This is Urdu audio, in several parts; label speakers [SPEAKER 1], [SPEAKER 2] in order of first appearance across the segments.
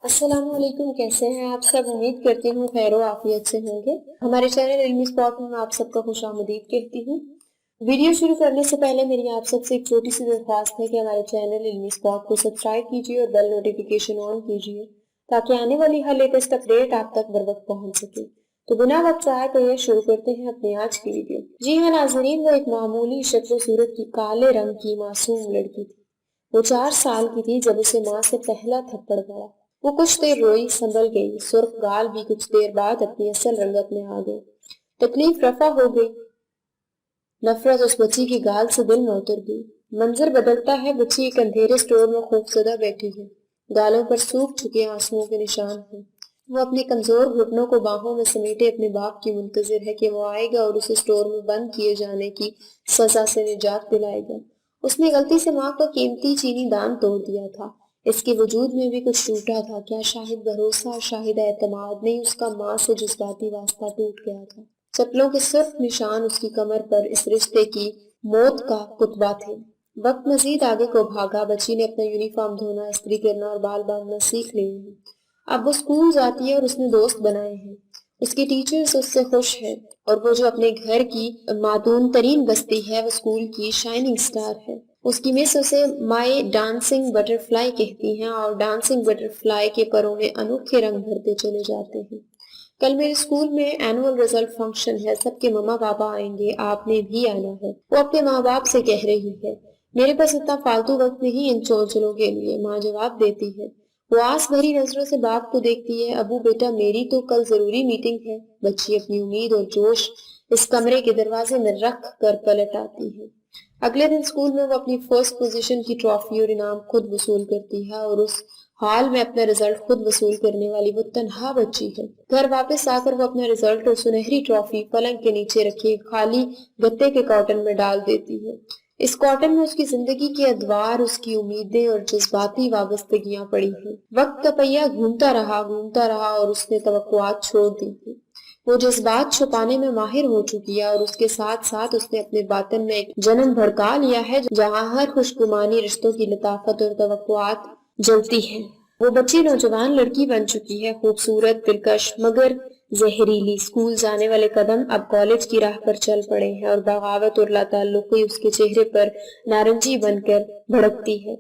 [SPEAKER 1] السلام علیکم، کیسے ہیں آپ سب؟ امید کرتی ہوں خیر و عافیت سے ہوں گے۔ ہمارے چینل علمی اسپاٹ میں آپ سب کا خوش آمدید کہتی ہوں۔ ویڈیو شروع کرنے سے پہلے میری آپ سب سے ایک چھوٹی سی درخواست ہے کہ ہمارے چینل علمی اسپاٹ کو سبسکرائب کیجیے اور بیل نوٹیفیکیشن آن کیجیے تاکہ آنے والی ہر لیٹسٹ اپڈیٹ آپ تک بر وقت پہنچ سکے۔ تو بنا وقت ضائع کیے شروع کرتے ہیں اپنی آج کی ویڈیو۔ جی ہاں ناظرین، وہ ایک معمولی شکل و صورت کی کالے رنگ کی معصوم لڑکی تھی۔ وہ 4 سال کی تھی جب اسے ماں سے پہلا تھپڑ پڑا۔ وہ کچھ دیر روئی، سنبھل گئی، سرخ گال بھی کچھ دیر بعد اپنی اصل رنگت میں آ گئے۔ تکلیف رفع ہو گئی، نفرت اس بچی کی گال سے دل میں اتر گئی۔ منظر بدلتا ہے، بچی ایک اندھیرے سٹور میں خوفزدہ بیٹھی ہے، گالوں پر سوکھ چکے آنسوؤں کے نشان ہیں۔ وہ اپنے کمزور گھٹنوں کو باہوں میں سمیٹے اپنے باپ کی منتظر ہے کہ وہ آئے گا اور اسے سٹور میں بند کیے جانے کی سزا سے نجات دلائے گا۔ اس نے غلطی سے ماں کا قیمتی چینی دان توڑ دیا تھا۔ اس کے وجود میں بھی کچھ ٹوٹا تھا، کیا شاہد بھروسہ اور شاہد اعتماد؟ نہیں، اس کا ماں سے جذباتی واسطہ ٹوٹ گیا تھا۔ چپلوں کے سرخ نشان اس کی کمر پر اس رشتے کی موت کا خطبہ تھے۔ وقت مزید آگے کو بھاگا، بچی نے اپنا یونیفارم دھونا، استری کرنا اور بال باندھنا سیکھ لیے ہیں۔ اب وہ اسکول جاتی ہے اور اس نے دوست بنائے ہیں۔ اس کی ٹیچرز اس سے خوش ہیں اور وہ جو اپنے گھر کی مادون ترین بستی ہے وہ اسکول کی شائننگ سٹار ہے۔ اس کی مس اسے مائی ڈانسنگ بٹر فلائی کہتی ہیں اور ڈانسنگ بٹر فلائی کے پروں میں انوکھے رنگ بھرتے چلے جاتے ہیں۔ کل میرے اسکول میں اینول رزلٹ فنکشن ہے، سب کے مما پاپا آئیں گے، آپ نے بھی آنا ہے، وہ اپنے ماں باپ سے کہہ رہی ہے۔ میرے پاس اتنا فالتو وقت نہیں ان چونچلوں کے لیے، ماں جواب دیتی ہے۔ وہ آس بھری نظروں سے باپ کو دیکھتی ہے۔ ابو بیٹا میری تو کل ضروری میٹنگ ہے۔ بچی اپنی امید اور جوش اس کمرے کے دروازے میں رکھ کر پلٹ آتی ہے۔ اگلے دن اسکول میں وہ اپنی فرسٹ پوزیشن کی ٹرافی اور انعام خود وصول کرتی ہے اور اس حال میں اپنا رزلٹ خود وصول کرنے والی وہ تنہا بچی ہے۔ گھر واپس آ کر وہ اپنا رزلٹ اور سنہری ٹرافی پلنگ کے نیچے رکھے خالی گتے کے کاٹن میں ڈال دیتی ہے۔ اس کاٹن میں اس کی زندگی کے ادوار، اس کی امیدیں اور جذباتی وابستگیاں پڑی ہیں۔ وقت کا پہیہ گھومتا رہا اور اس نے توقعات چھوڑ دی تھی۔ وہ جذبات چھپانے میں ماہر ہو چکی ہے اور اس کے ساتھ ساتھ اس نے اپنے باطن میں ایک جنم بھڑکا لیا ہے جہاں ہر خوشگمانی رشتوں کی لطافت اور توقعات جلتی ہیں۔ وہ بچی نوجوان لڑکی بن چکی ہے، خوبصورت، دلکش مگر زہریلی۔ اسکول جانے والے قدم اب کالج کی راہ پر چل پڑے ہیں اور بغاوت اور لاتعلقی اس کے چہرے پر نارنجی بن کر بھڑکتی ہے۔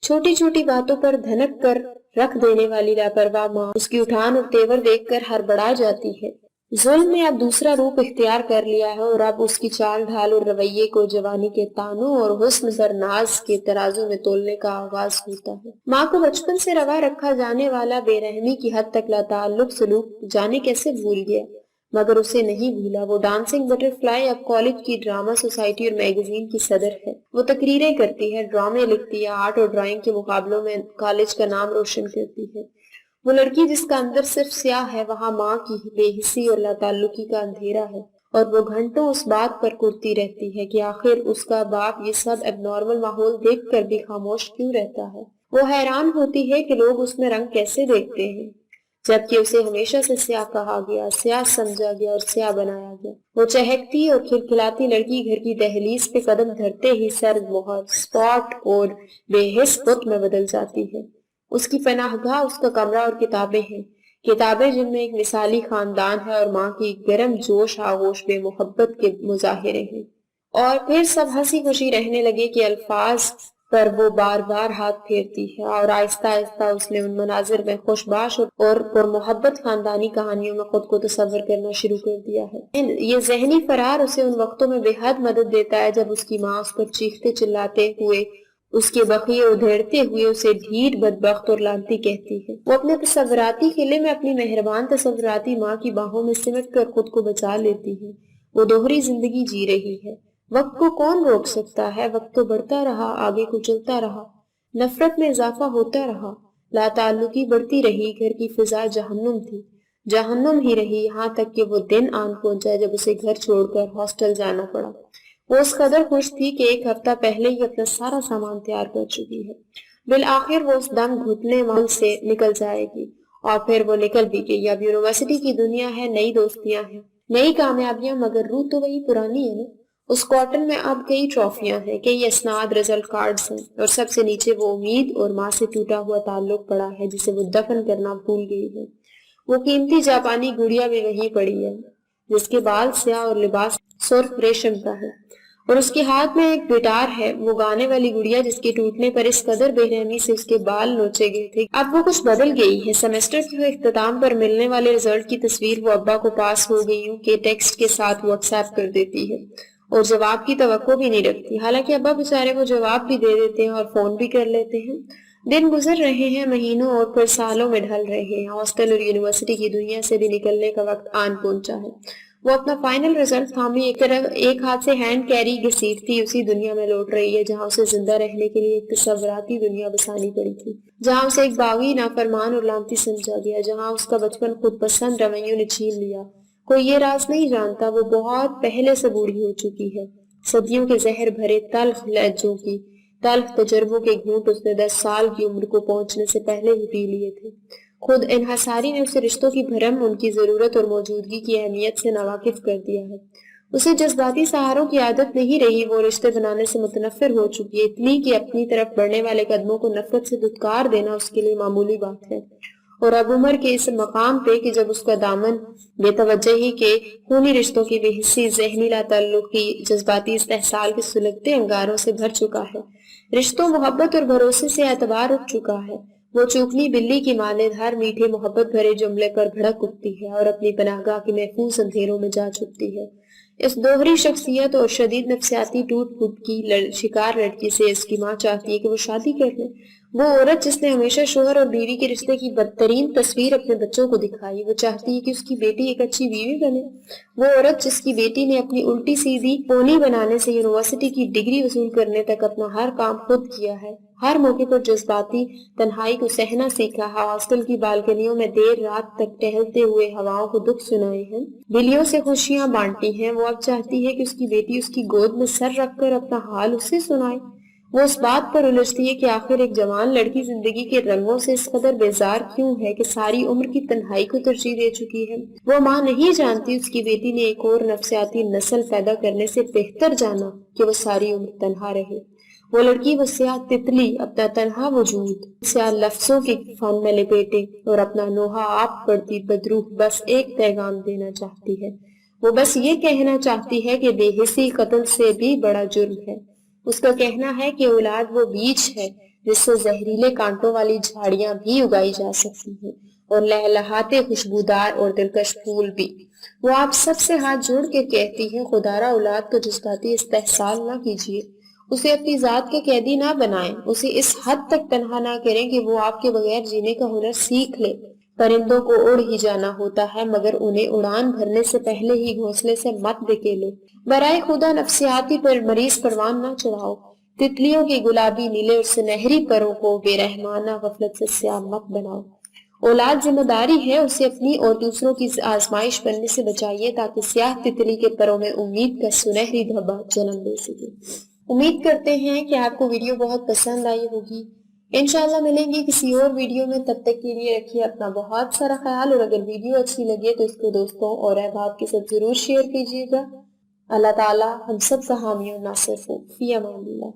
[SPEAKER 1] چھوٹی چھوٹی باتوں پر دھنک کر رکھ دینے والی لاپرواہ ماں اس کی اٹھان اور تیور دیکھ کر ہڑبڑا جاتی ہے۔ ظلم نے اب دوسرا روپ اختیار کر لیا ہے اور اب اس کی چال ڈھال اور رویے کو جوانی کے تانوں اور حسن پر ناز کے ترازو میں تولنے کا آغاز ہوتا ہے۔ ماں کو بچپن سے روا رکھا جانے والا بے رحمی کی حد تک لاتعلق سلوک جانے کیسے بھول گیا، مگر اسے نہیں بھولا۔ وہ ڈانسنگ بٹر فلائی اب کالج کی ڈرامہ سوسائٹی اور میگزین کی صدر ہے۔ وہ تقریریں کرتی ہے، ڈرامے لکھتی ہے، آرٹ اور ڈرائنگ کے مقابلوں میں کالج کا نام روشن کرتی ہے۔ وہ لڑکی جس کا اندر صرف سیاہ ہے، وہاں ماں کی بے حسی اور لاتعلقی کا اندھیرا ہے، اور وہ گھنٹوں اس بات پر کرتی رہتی ہے کہ آخر اس کا باپ یہ سب اب نارمل ماحول دیکھ کر بھی خاموش کیوں رہتا ہے۔ وہ حیران ہوتی ہے کہ لوگ اس میں رنگ کیسے دیکھتے ہیں، جبکہ اسے ہمیشہ سے سیاہ کہا گیا، سیاہ سمجھا گیا اور سیاہ بنایا گیا۔ وہ چہکتی اور کھلکھلاتی لڑکی گھر کی دہلیز پہ قدم دھرتے ہی سرد مہر، اسپاٹ اور بے حس بت میں بدل جاتی ہے۔ اس کی پناہ گاہ اس کا کمرہ اور کتابیں ہیں، کتابیں جن میں ایک مثالی خاندان ہے اور ماں کی گرم جوش آغوش بے محبت کے مظاہرے ہیں۔ اور پھر سب ہنسی خوشی رہنے لگے کہ الفاظ پر وہ بار بار ہاتھ پھیرتی ہے، اور آہستہ آہستہ اس نے ان مناظر میں خوش باش اور پر محبت خاندانی کہانیوں میں خود کو تصور کرنا شروع کر دیا ہے۔ یہ ذہنی فرار اسے ان وقتوں میں بے حد مدد دیتا ہے جب اس کی ماں اس پر چیختے چلاتے ہوئے، اس کے بقیے ادھیڑتے ہوئے اسے ڈھیٹ، بدبخت اور لعنتی کہتی ہے۔ وہ اپنے تصوراتی قلعے میں اپنی مہربان تصوراتی ماں کی باہوں میں سمٹ کر خود کو بچا لیتی ہے۔ وہ دوہری زندگی جی رہی ہے۔ وقت کو کون روک سکتا ہے؟ وقت تو بڑھتا رہا، آگے کو چلتا رہا، نفرت میں اضافہ ہوتا رہا، لاتعلقی بڑھتی رہی، گھر کی فضا جہنم تھی، جہنم ہی رہی، یہاں تک کہ وہ دن آن پہنچا جب اسے گھر چھوڑ کر ہاسٹل جانا پڑا۔ وہ اس قدر خوش تھی کہ 1 ہفتہ پہلے ہی اپنا سارا سامان تیار کر چکی ہے۔ بالآخر وہ اس دم گھٹنے مال سے نکل جائے گی، اور پھر وہ نکل بھی گئی۔ اب یونیورسٹی کی دنیا ہے، نئی دوستیاں ہیں، نئی کامیابیاں، مگر روح تو وہی پرانی ہے نا۔ اس کارٹن میں اب کئی ٹرافیاں ہیں، کئی اسناد، رزلٹ کارڈز ہیں، اور سب سے نیچے وہ امید اور ماں سے ٹوٹا ہوا تعلق پڑا ہے جسے وہ دفن کرنا بھول گئی ہے۔ وہ قیمتی جاپانی گڑیا بھی وہیں پڑی ہے جس کے بال سیاہ اور لباس سرخ ریشم کا ہے، اور اس کے ہاتھ میں ایک گٹار ہے، وہ گانے والی گڑیا جس کے ٹوٹنے پر اس قدر بے رحمی سے اس کے بال نوچے گئے تھے۔ اب وہ کچھ بدل گئی ہے۔ سیمسٹر کے اختتام پر ملنے والے رزلٹ کی تصویر وہ ابا کو پاس ہو گئی ہوں کہ ٹیکسٹ کے ساتھ واٹس ایپ کر دیتی ہے اور جواب کی توقع بھی نہیں رکھتی، حالانکہ ابا بیچارے وہ جواب بھی دے دیتے ہیں اور فون بھی کر لیتے ہیں۔ دن گزر رہے ہیں، مہینوں اور پھر سالوں میں ڈھل رہے ہیں، ہاسٹل اور یونیورسٹی کی دنیا سے بھی نکلنے کا وقت آن پہنچا ہے۔ وہ اپنا فائنل رزلٹ تھامی ایک ہاتھ سے ہینڈ کیری گھسیٹتی اسی دنیا میں لوٹ رہی ہے جہاں اسے زندہ رہنے کے لیے ایک تصوراتی دنیا بسانی پڑی تھی، جہاں اسے ایک باغی، نافرمان اور لعنتی سمجھا گیا، جہاں اس کا بچپن خود پسند رویوں نے چھین لیا۔ کوئی یہ راز نہیں جانتا، وہ بہت پہلے سے بوڑھی ہو چکی ہے۔ صدیوں کے زہر بھرے تلخ لہجوں کی، تلخ تجربوں کے گھونٹ اس نے 10 سال کی عمر کو پہنچنے سے پہلے ہی پی لیے تھے۔ خود انحصاری نے اسے رشتوں کی بھرم، ان کی ضرورت اور موجودگی کی اہمیت سے ناواقف کر دیا ہے۔ اسے جذباتی سہاروں کی عادت نہیں رہی، وہ رشتے بنانے سے متنفر ہو چکی ہے، اتنی کہ اپنی طرف بڑھنے والے قدموں کو نفرت سے دھتکار دینا اس کے لیے معمولی بات ہے۔ اور اب عمر کے اس مقام پہ کہ جب اس کا دامن بے توجہی کے خونی رشتوں کی بے حسی، ذہنی لا تعلقی، جذباتی استحصال کے سلگتے انگاروں سے بھر چکا ہے، رشتوں، محبت اور بھروسے سے اعتبار اٹھ چکا ہے، وہ چوکنی بلی کی مانند ہر میٹھے محبت بھرے جملے پر بھڑک اٹھتی ہے اور اپنی پناہ گاہ کے محفوظ اندھیروں میں جا چھپتی ہے۔ اس دوہری شخصیت اور شدید نفسیاتی ٹوٹ پھوٹ کی شکار لڑکی سے اس کی ماں چاہتی ہے کہ وہ شادی کر لے۔ وہ عورت جس نے ہمیشہ شوہر اور بیوی کے رشتے کی بدترین تصویر اپنے بچوں کو دکھائی، وہ چاہتی ہے کہ اس کی بیٹی ایک اچھی بیوی بنے۔ وہ عورت جس کی بیٹی نے اپنی الٹی سیدھی پونی بنانے سے یونیورسٹی کی ڈگری وصول کرنے تک اپنا ہر کام خود کیا ہے، ہر موقع پر جذباتی تنہائی کو سہنا سیکھا ہے، ہاسٹل کی بالکنیوں میں دیر رات تک ٹہلتے ہوئے ہواؤں کو دکھ سنائے ہیں، بلیوں سے خوشیاں بانٹی ہیں، وہ اب چاہتی ہے کہ اس کی بیٹی اس کی گود میں سر رکھ کر اپنا حال اسے سنائے۔ وہ اس بات پر الجھتی ہے کہ آخر ایک جوان لڑکی زندگی کے رنگوں سے اس قدر بیزار کیوں ہے کہ ساری عمر کی تنہائی کو ترجیح دے چکی ہے۔ وہ ماں نہیں جانتی اس کی بیٹی نے ایک اور نفسیاتی نسل پیدا کرنے سے بہتر جانا کہ وہ ساری عمر تنہا رہے۔ وہ لڑکی، وہ سیاہ تتلی، اپنا تنہا وجود سیاہ لفظوں کے فن میں لپیٹے اور اپنا نوحہ آپ پڑتی بدروح بس ایک پیغام دینا چاہتی ہے۔ وہ بس یہ کہنا چاہتی ہے کہ بے حسی قتل سے بھی بڑا جرم ہے۔ اس کا کہنا ہے کہ اولاد وہ بیج ہے جس سے زہریلے کانٹوں والی جھاڑیاں بھی اگائی جا سکتی ہیں، اور لہلہاتے خوشبودار اور دلکش پھول بھی۔ وہ آپ سب سے ہاتھ جوڑ کے کہتی ہے، خدارا اولاد کا جذباتی استحصال نہ کیجیے، اسے اپنی ذات کے قیدی نہ بنائیں، اسے اس حد تک تنہا نہ کریں کہ وہ آپ کے بغیر جینے کا ہنر سیکھ لے۔ پرندوں کو اڑ ہی جانا ہوتا ہے مگر انہیں اڑان بھرنے سے پہلے ہی گھونسلے سے مت دھکیلو۔ برائے خدا نفسیاتی پر مریض پروان نہ چڑھاؤ، تتلیوں کی گلابی نیلے اور سنہری پروں کو بے رحمانہ غفلت سے سیاہ مت بناؤ۔ اولاد ذمہ داری ہے، اسے اپنی اور دوسروں کی آزمائش بننے سے بچائیے تاکہ سیاہ تتلی کے پروں میں امید کا سنہری دھبا جنم لے سکے۔ امید کرتے ہیں کہ آپ کو ویڈیو بہت پسند آئی ہوگی۔ انشاءاللہ ملیں گے کسی اور ویڈیو میں، تب تک کے لیے رکھیے اپنا بہت سارا خیال، اور اگر ویڈیو اچھی لگے تو اس کو دوستوں اور احباب کے ساتھ ضرور شیئر کیجیے گا۔ اللہ تعالی ہم سب کا حامی اور ناصر ہو۔ فی امان اللہ۔